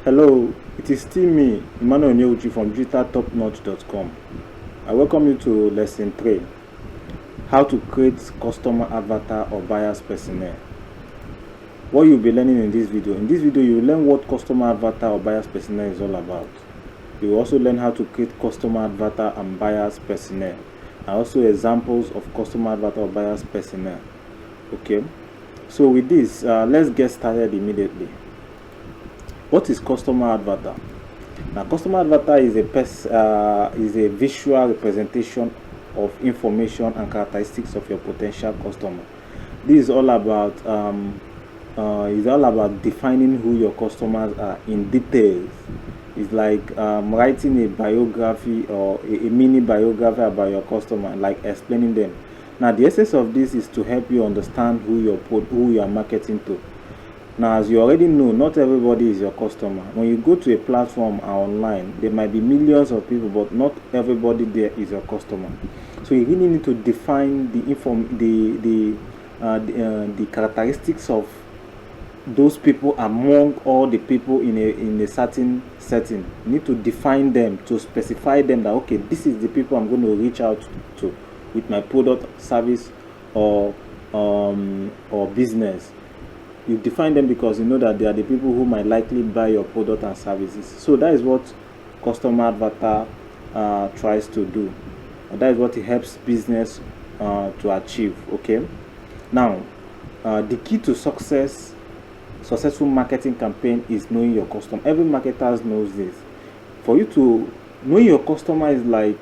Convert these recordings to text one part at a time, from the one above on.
Hello, it is still me, Emmanuel Nyeuchi from digitaltopnotch.com. I welcome you to lesson 3, how to create customer avatar or buyer's personnel. What you'll be learning in this video. In this video, you will learn what customer avatar or buyer's personnel is all about. You will also learn how to create customer avatar and buyer's personnel, and also examples of customer avatar or buyer's personnel. Okay, so with this, let's get started immediately. What is customer avatar? Now, customer avatar is a visual representation of information and characteristics of your potential customer. This is all about defining who your customers are in details. It's like writing a biography or a mini biography about your customer, like explaining them. Now, the essence of this is to help you understand who you are marketing to. Now, as you already know, not everybody is your customer. When you go to a platform online, there might be millions of people, but not everybody there is your customer. So you really need to define the characteristics of those people among all the people in a certain setting. You need to define them, to specify them that okay, this is the people I'm going to reach out to with my product, service, or business. You define them because you know that they are the people who might likely buy your product and services. So that is what customer avatar tries to do. And that is what it helps business to achieve. Okay. Now, the key to successful marketing campaign is knowing your customer. Every marketer knows this. For you to know your customer is like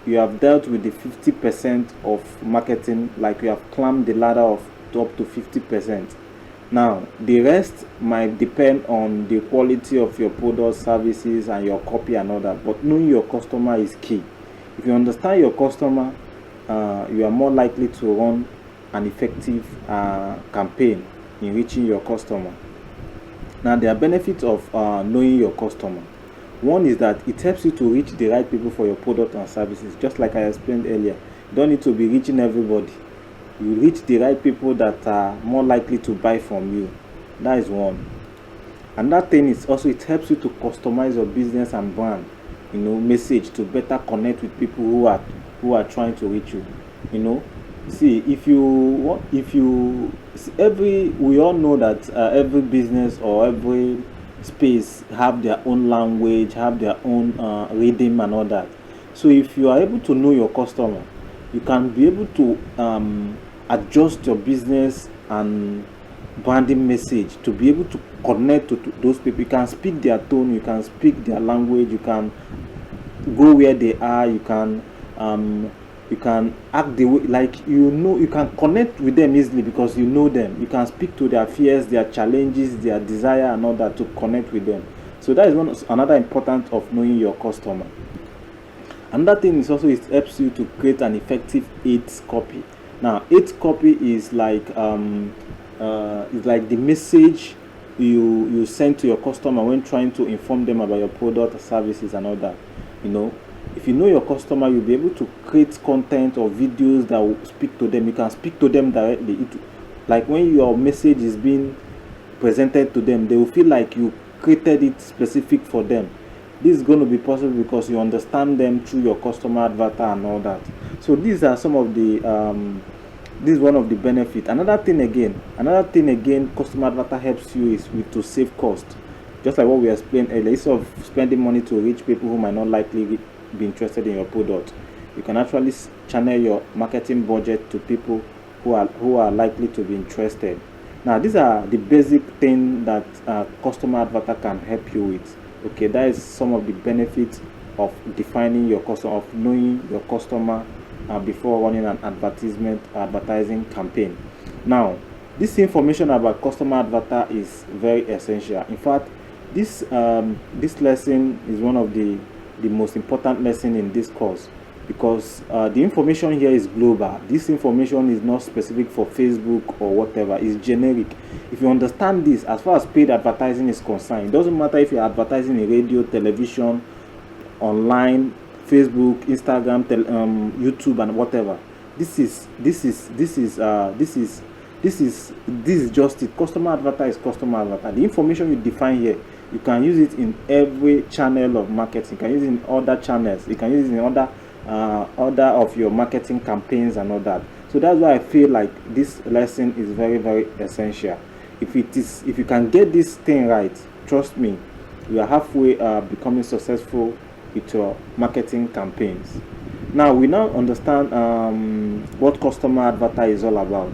you have dealt with the 50% of marketing, like you have climbed the ladder of up to 50%. Now, the rest might depend on the quality of your product, services, and your copy and all that. But knowing your customer is key. If you understand your customer, you are more likely to run an effective campaign in reaching your customer. Now, there are benefits of knowing your customer. One is that it helps you to reach the right people for your product and services. Just like I explained earlier, you don't need to be reaching everybody. You reach the right people that are more likely to buy from you. That is one. And that thing is also, it helps you to customize your business and brand, message to better connect with people who are trying to reach you. See, we all know that every business or every space have their own language, have their own rhythm and all that. So if you are able to know your customer, you can be able to adjust your business and branding message to be able to connect to those people. You can speak their tone, you can speak their language, you can go where they are, you can act the way, like you can connect with them easily because you know them. You can speak to their fears, their challenges, their desire and all that to connect with them. So that is another important of knowing your customer. Another thing is also, it helps you to create an effective 8 copy. Now, 8 copy is like the message you send to your customer when trying to inform them about your product, services, and all that. If you know your customer, you'll be able to create content or videos that will speak to them. You can speak to them directly. Like when your message is being presented to them, they will feel like you created it specific for them. This is going to be possible because you understand them through your customer avatar and all that. So these are some of the this is one of the benefits. Another thing again customer avatar helps you is to save cost. Just like what we explained earlier, instead of spending money to reach people who might not likely be interested in your product, you can actually channel your marketing budget to people who are likely to be interested. Now, these are the basic things that customer avatar can help you with. Okay, that is some of the benefits of defining your customer, of knowing your customer before running an advertising campaign. Now, this information about customer avatar is very essential. In fact, this lesson is one of the most important lesson in this course because the information here is global. This information is not specific for Facebook or whatever. It's generic. If you understand this, as far as paid advertising is concerned, it doesn't matter if you're advertising in radio, television, online, Facebook, Instagram, YouTube, and whatever. This is just it. Customer avatar is customer avatar. The information you define here You can use it in every channel of marketing. You can use it in other channels. You can use it in other of your marketing campaigns and all that. So that's why I feel like this lesson is very, very essential. If you can get this thing right, trust me, you are halfway becoming successful with your marketing campaigns. Now we now understand what customer avatar is all about.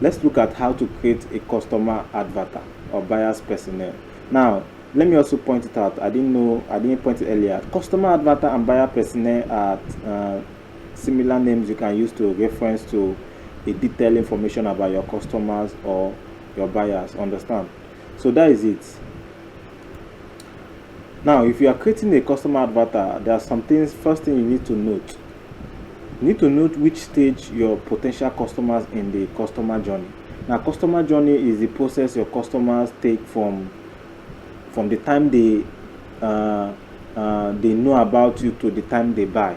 Let's look at how to create a customer avatar or buyer's personnel. Now let me also point it out. I didn't point it earlier. Customer avatar and buyer personnel are similar names you can use to reference to a detailed information about your customers or your buyers. Understand? So that is it. Now if you are creating a customer avatar, there are some things. First thing you need to note, you need to note which stage your potential customers in the customer journey. Now customer journey is the process your customers take from the time they know about you to the time they buy.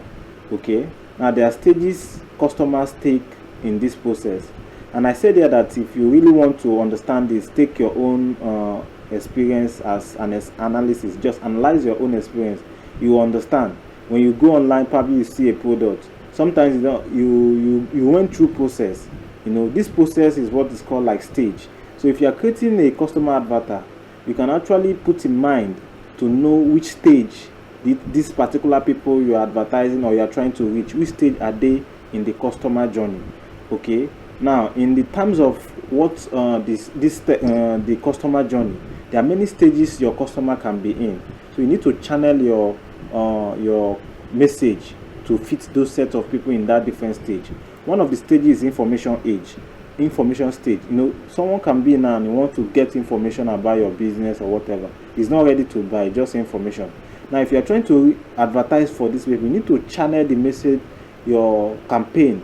Okay, now there are stages customers take in this process, and I said here that if you really want to understand this, take your own experience as an analysis. Just analyze your own experience. You understand. When you go online, probably you see a product, sometimes you went through process. This process is what is called like stage. So if you are creating a customer avatar, you can actually put in mind to know which stage these particular people you are advertising or you are trying to reach, which stage are they in the customer journey. Okay, now in the terms of what the customer journey, there are many stages your customer can be in. So you need to channel your message to fit those set of people in that different stage. One of the stages is information stage. Someone can be now and you want to get information about your business or whatever. He's not ready to buy, just information. Now if you are trying to advertise for this people, you need to channel the message, your campaign,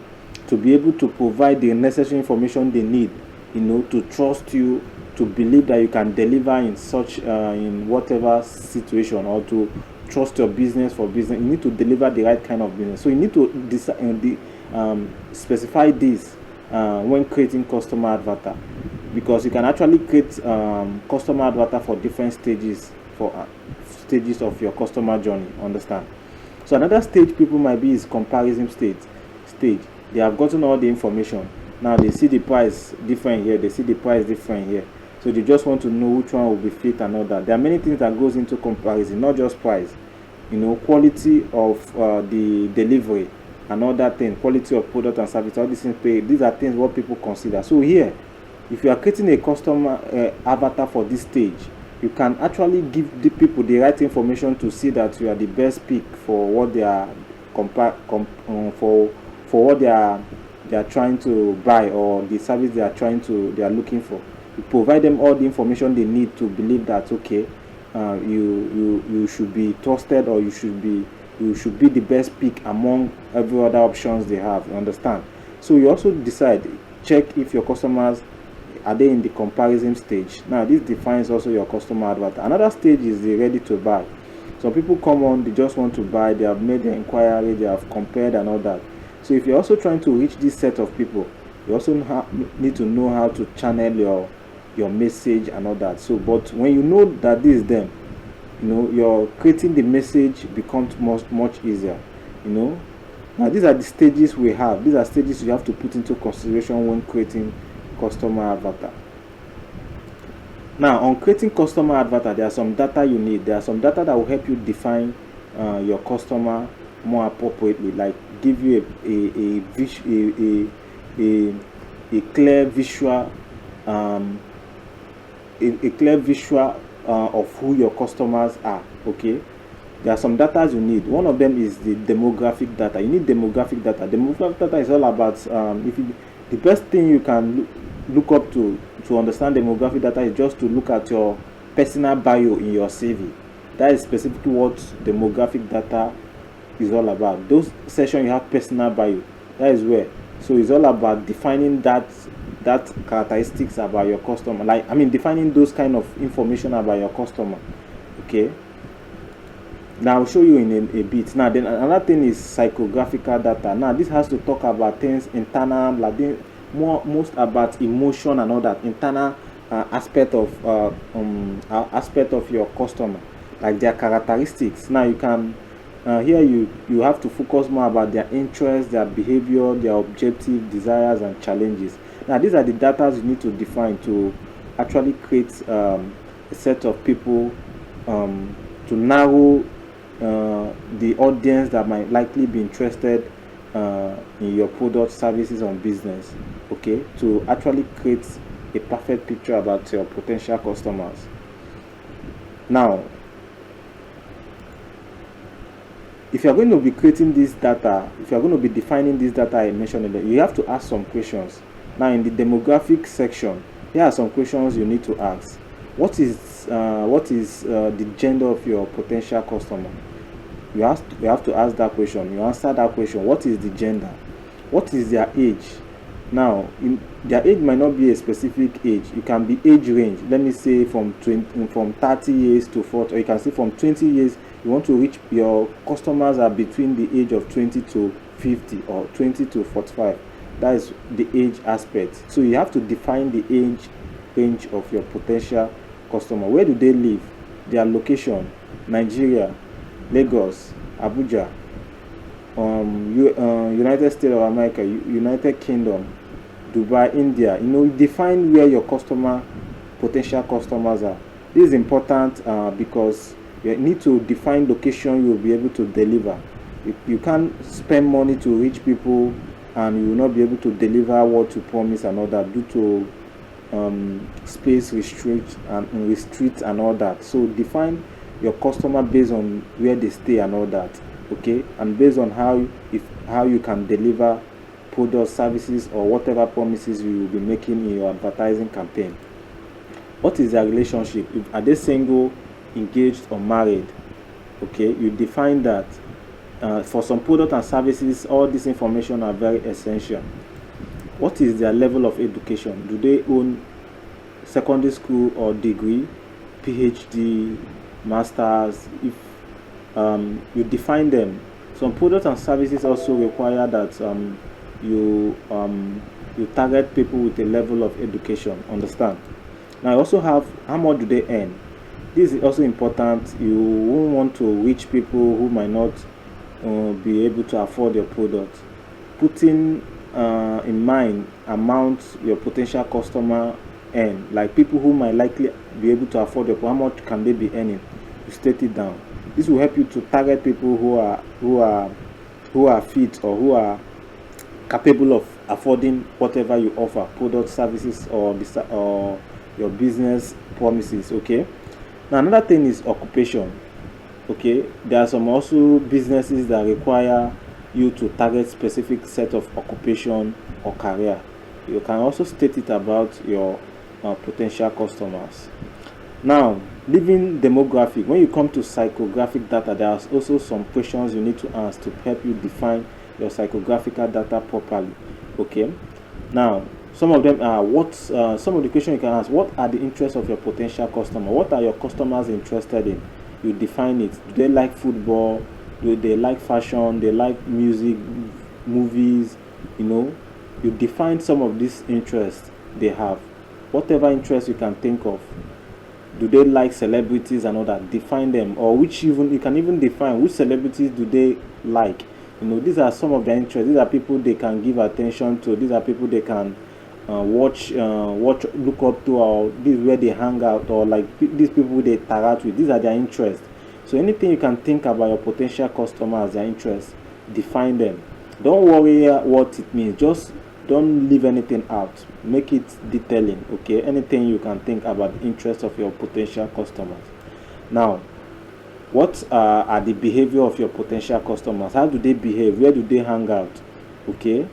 to be able to provide the necessary information they need, to trust you, to believe that you can deliver in such in whatever situation, or to trust your business for business. You need to deliver the right kind of business. So you need to specify this when creating customer avatar, because you can actually create customer avatar for different stages of your customer journey. Understand? So another stage people might be is comparison stage. They have gotten all the information. Now they see the price different here, they see the price different here, so they just want to know which one will be fit and all that. There are many things that goes into comparison, not just price. Quality of the delivery and all that thing, quality of product and service, all these things. These are things what people consider. So here, if you are creating a customer avatar for this stage, you can actually give the people the right information to see that you are the best pick for what they are for what they are trying to buy, or the service they are looking for. You provide them all the information they need to believe that okay, you should be trusted, or you should be the best pick among every other options they have. You understand? So you also check if your customers are they in the comparison stage. Now this defines also your customer avatar. Another stage is the ready to buy. Some people come on, they just want to buy, they have made the inquiry, they have compared and all that. So if you're also trying to reach this set of people, you also need to know how to channel your message and all that. So but when you know that this is them, you're creating the message becomes much easier. Now these are the stages we have. These are stages you have to put into consideration when creating customer avatar. Now on creating customer avatar, there are some data you need. There are some data that will help you define your customer more appropriately, like give you a clear visual of who your customers are. Okay, there are some data you need. One of them is the demographic data. You need demographic data. Demographic data is all about the best thing you can look up to understand demographic data is just to look at your personal bio in your CV. That is specifically what demographic data is all about. Those sessions you have personal bio, that is where. So it's all about defining that characteristics about your customer, defining those kind of information about your customer. Okay, now I'll show you in a bit. Now then another thing is psychographical data. Now this has to talk about things internal, most about emotion and all that, internal aspect of your customer, like their characteristics. Now you can here you have to focus more about their interests, their behavior, their objective, desires, and challenges. Now these are the data you need to define to actually create a set of people, to narrow the audience that might likely be interested in your product, services, and business. Okay, to actually create a perfect picture about your potential customers. Now, if you are going to be creating this data, if you are going to be defining this data I mentioned earlier, you have to ask some questions. Now, in the demographic section, here are some questions you need to ask. What is the gender of your potential customer? You have to ask that question. You answer that question. What is the gender? What is their age? Now, their age might not be a specific age. It can be age range. Let me say from 30 years to 40, or you can say from 20 years. You want to reach your customers are between the age of 20 to 50 or 20 to 45. That is the age aspect. So you have to define the age range of your potential customer. Where do they live? Their location: Nigeria, Lagos, Abuja, United States of America, United Kingdom, Dubai, India. Define where your potential customers are. This is important because you need to define location you'll be able to deliver. You can't spend money to reach people and you will not be able to deliver what you promise and all that due to space restrict and all that. So define your customer based on where they stay and all that. Okay, and based on how you can deliver products, services, or whatever promises you will be making in your advertising campaign. What is their relationship? Are they single, engaged, or married? Okay, you define that. For some products and services, all this information are very essential. What is their level of education? Do they own secondary school or degree, PhD, masters? If you define them. Some products and services also require that you target people with a level of education. Understand? Now, I also have how much do they earn. This is also important. You won't want to reach people who might not be able to afford your product. Putting in mind amount your potential customer earn, like people who might likely be able to afford your product, how much can they be earning? You state it down. This will help you to target people who are fit or who are capable of affording whatever you offer, product, services, or your business promises. Okay. Now another thing is occupation. Okay, there are some also businesses that require you to target specific set of occupation or career. You can also state it about your potential customers. Now, leaving demographic, when you come to psychographic data, there are also some questions you need to ask to help you define your psychographical data properly. Okay. Now, some of them are some of the questions you can ask: what are the interests of your potential customer? What are your customers interested in? You define it. Do they like football? Do they like fashion? They like music, movies? You define some of these interests they have. Whatever interest you can think of. Do they like celebrities and all that? Define them. Or you can even define which celebrities do they like. These are some of their interests. These are people they can give attention to. These are people they can watch, look up to, or this is where they hang out, or like these people they interact with. These are their interests. So anything you can think about your potential customers, their interests, define them. Don't worry what it means. Just don't leave anything out. Make it detailing. Okay, anything you can think about the interests of your potential customers. Now, what are the behavior of your potential customers? How do they behave? Where do they hang out? Okay.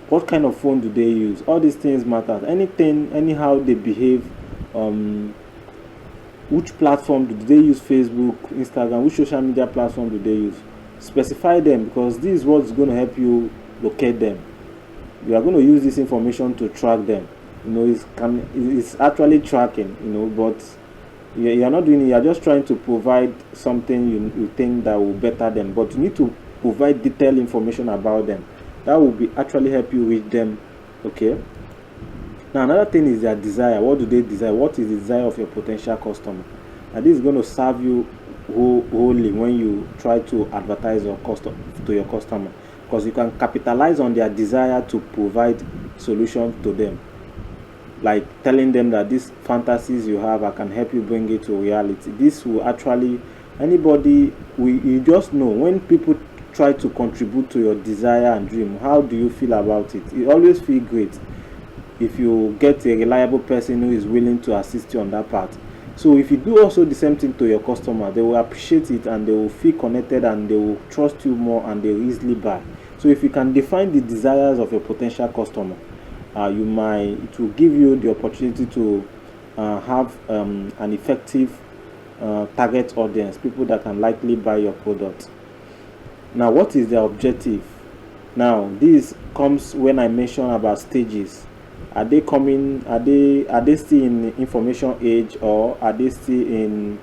What kind of phone do they use? All these things matter. Anyhow they behave. Which platform do they use? Facebook, Instagram. Which social media platform do they use? Specify them, because this is what's going to help you locate them. You are going to use this information to track them. It's actually tracking. But you are not doing it. You are just trying to provide something you think that will better them. But you need to provide detailed information about them. That will be actually help you reach them. Okay. Now another thing is their desire. What do they desire? What is the desire of your potential customer? And this is going to serve you wholly when you try to advertise your custom to your customer, because you can capitalize on their desire to provide solutions to them, like telling them that these fantasies you have, I can help you bring it to reality. This will actually, anybody, we you just know when people try to contribute to your desire and dream, how do you feel about it? You always feel great if you get a reliable person who is willing to assist you on that part. So if you do also the same thing to your customer, they will appreciate it and they will feel connected and they will trust you more and they will easily buy. So if you can define the desires of your potential customer, you might it will give you the opportunity to have an effective target audience, people that can likely buy your product. Now, what is their objective? Now, this comes when I mention about stages. Are they coming? Are they still in the information age, or are they still in?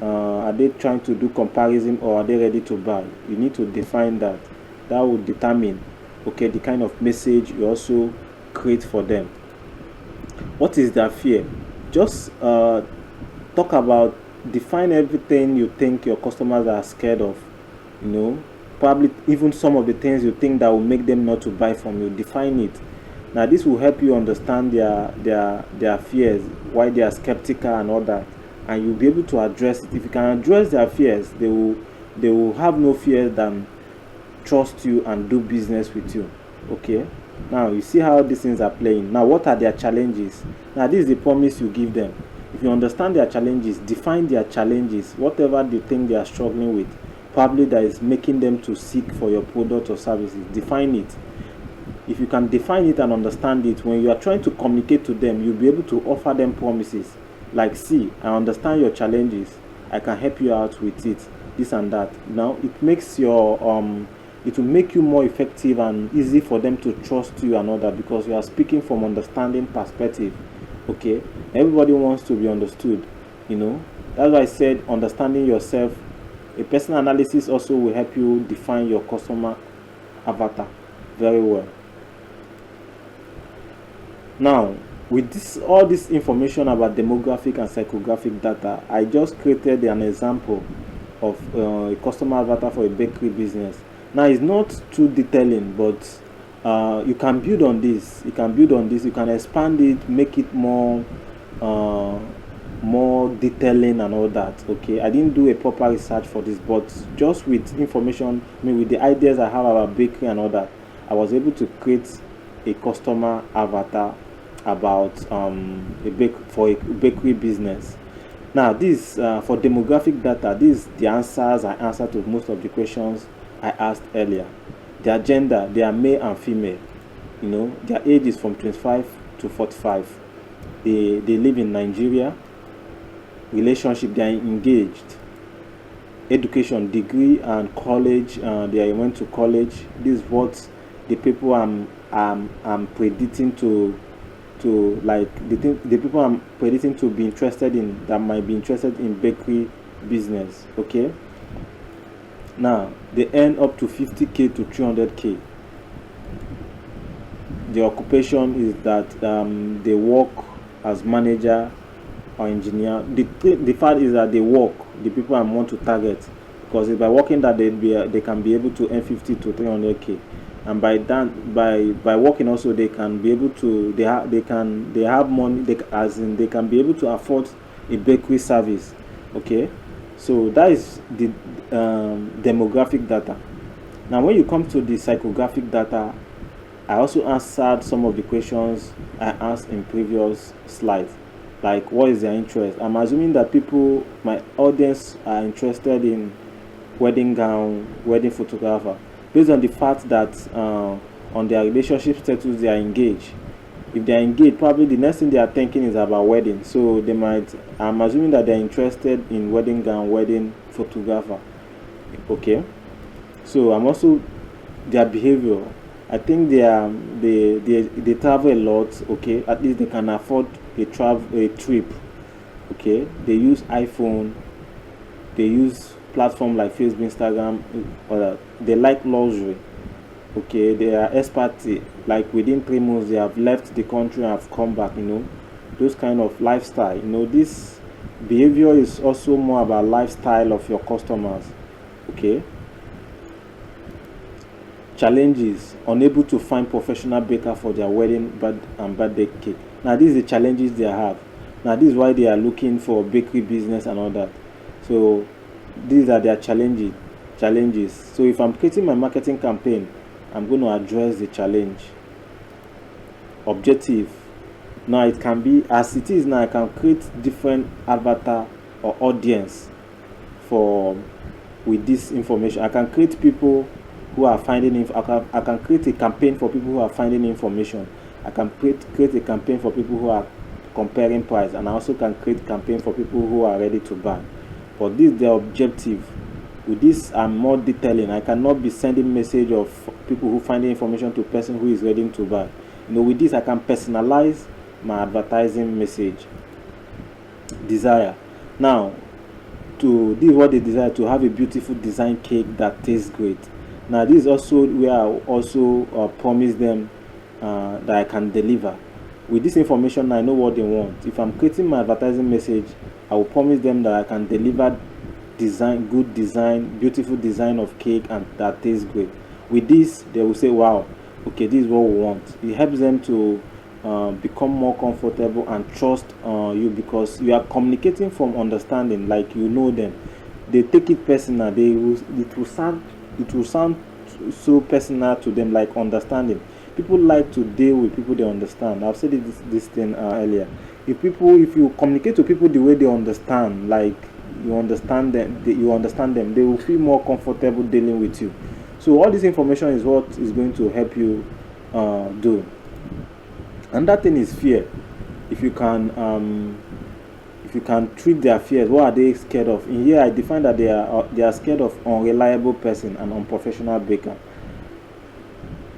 Are they trying to do comparison, or are they ready to buy? You need to define that. That will determine, okay, the kind of message you also create for them. What is their fear? Just talk about, define everything you think your customers are scared of. You know, probably even some of the things you think that will make them not to buy from you. Define it. Now this will help you understand their fears, why they are skeptical and all that, and you'll be able to address it. If you can address their fears, they will have no fear than trust you and do business with you. Okay, now you see how these things are playing. Now what are their challenges? Now this is the promise you give them. If you understand their challenges, define their challenges, whatever they think they are struggling with, probably that is making them to seek for your product or services. Define it. If you can define it and understand it, when you are trying to communicate to them, you'll be able to offer them promises like, see, I understand your challenges, I can help you out with it, this and that. Now it makes your it will make you more effective and easy for them to trust you and all that, because you are speaking from understanding perspective. Okay, everybody wants to be understood, you know. That's why I said understanding yourself. A personal analysis also will help you define your customer avatar very well. Now, with this all this information about demographic and psychographic data, I just created an example of a customer avatar for a bakery business. Now, it's not too detailing, but you can build on this. You can build on this. You can expand it, make it uh, more detailing and all that. Okay, I didn't do a proper research for this, but just with information, I mean, with the ideas I have about bakery and all that, I was able to create a customer avatar about for a bakery business. Now this for demographic data, this is the answers I answered to most of the questions I asked earlier. Their gender, they are male and female. You know, their age is from 25 to 45. They live in Nigeria. Relationship, they are engaged. Education, degree and college, they went to college. This is what the people I'm predicting to like the people I'm predicting to be interested in, that might be interested in bakery business. Okay, now they earn up to 50k to 300k. The occupation is that they work as manager or engineer. The fact is that they work, the people I want to target, because it's by working that they can be able to earn 50 to 300k, and by that by working also they can be able to they have money, as in they can be able to afford a bakery service. Okay, so that is the demographic data. Now when you come to the psychographic data, I also answered some of the questions I asked in previous slides, like what is their interest. I'm assuming that my audience are interested in wedding gown, wedding photographer, based on the fact that on their relationship status they are engaged. If they are engaged, probably the next thing they are thinking is about wedding. So I'm assuming that they are interested in wedding gown, wedding photographer. Okay, so I'm also their behavior. I think they travel a lot. Okay, at least they can afford a trip. Okay, they use iPhone, they use platform like Facebook, Instagram, or they like luxury. Okay, they are experts, like within 3 months they have left the country and have come back, those kind of lifestyle. This behavior is also more about lifestyle of your customers. Okay. Challenges: unable to find professional baker for their wedding and birthday cake. Now these are the challenges they have. Now this is why they are looking for bakery business and all that. So these are their challenges. So if I'm creating my marketing campaign, I'm going to address the challenge. Objective: now it can be, as it is now, I can create different avatar or audience for with this information. I can create people who are finding I can create a campaign for people who are finding information. I can create a campaign for people who are comparing price, and I also can create campaign for people who are ready to buy. But this is the objective. With this, I'm more detailing. I cannot be sending message of people who finding information to person who is ready to buy. With this, I can personalize my advertising message. Desire: now, this is what they desire: to have a beautiful design cake that tastes great. Now this is also where I also promise them that I can deliver. With this information, I know what they want. If I'm creating my advertising message, I will promise them that I can deliver good design, beautiful design of cake and that tastes great. With this, they will say, wow, okay, this is what we want. It helps them to become more comfortable and trust you, because you are communicating from understanding, like them. They take it personal. It will sound so personal to them, like understanding. People like to deal with people they understand. I've said this thing earlier. If you communicate to people the way they understand, like you understand them, they will feel more comfortable dealing with you. So all this information is what is going to help you do. And that thing is fear. If you can treat their fears, what are they scared of? In here, I define that they are scared of unreliable person and unprofessional baker.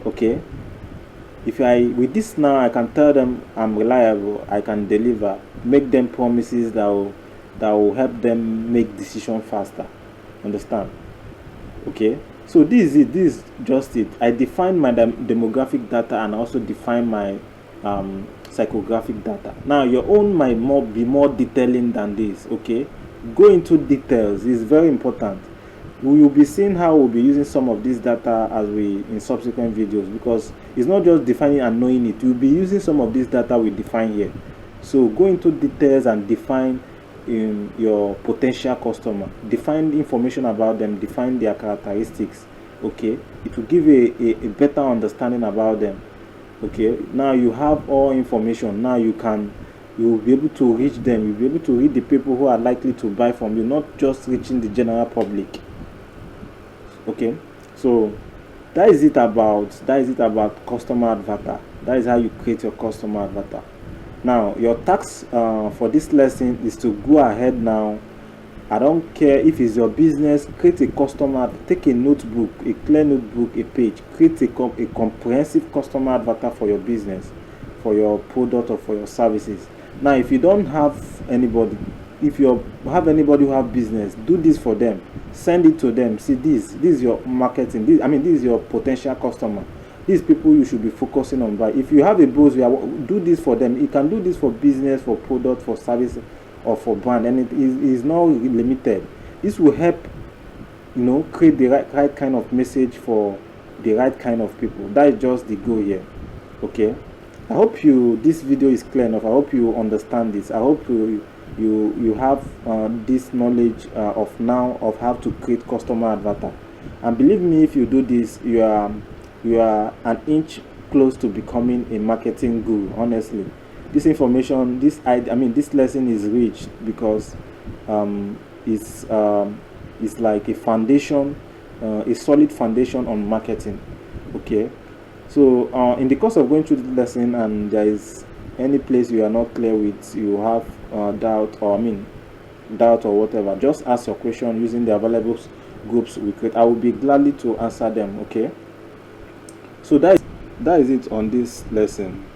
Okay. With this now, I can tell them I'm reliable, I can deliver, make them promises that will help them make decision faster. Understand? Okay. So this is it. This is just it. I define my demographic data and also define my psychographic data. Now your own might be more detailing than this. Okay, go into details. It's very important. We will be seeing how we'll be using some of this data in subsequent videos, because it's not just defining and knowing it. We'll be using some of this data we define here. So go into details and define your potential customer, define information about them, define their characteristics. Okay, it will give a better understanding about them. Okay, now you have all information. Now you will be able to reach them. You'll be able to reach the people who are likely to buy from you, not just reaching the general public. Okay, so that is it about customer avatar. That is how you create your customer avatar. Now your task for this lesson is to go ahead now. I don't care if it's your business, create a customer, take a notebook, a clear notebook, a page, create a comprehensive customer avatar for your business, for your product or for your services. Now, if you don't have anybody, if you have anybody who have business, do this for them. Send it to them. See, this is your marketing. This is your potential customer. These people you should be focusing on. But if you have a boss, do this for them. You can do this for business, for product, for service, or for brand, and it is not limited. This will help create the right kind of message for the right kind of people. That is just the goal here. Okay, I hope this video is clear enough. I hope you understand this. I hope you have this knowledge of how to create customer avatar. And believe me, if you do this, you are an inch close to becoming a marketing guru. Honestly, this information, this lesson is rich, because it's like a foundation, a solid foundation on marketing. Okay, so in the course of going through the lesson, and there is any place you are not clear with, you have doubt or whatever, just ask your question using the available groups we create. I will be gladly to answer them. Okay, so that is it on this lesson.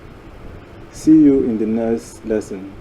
See you in the next lesson.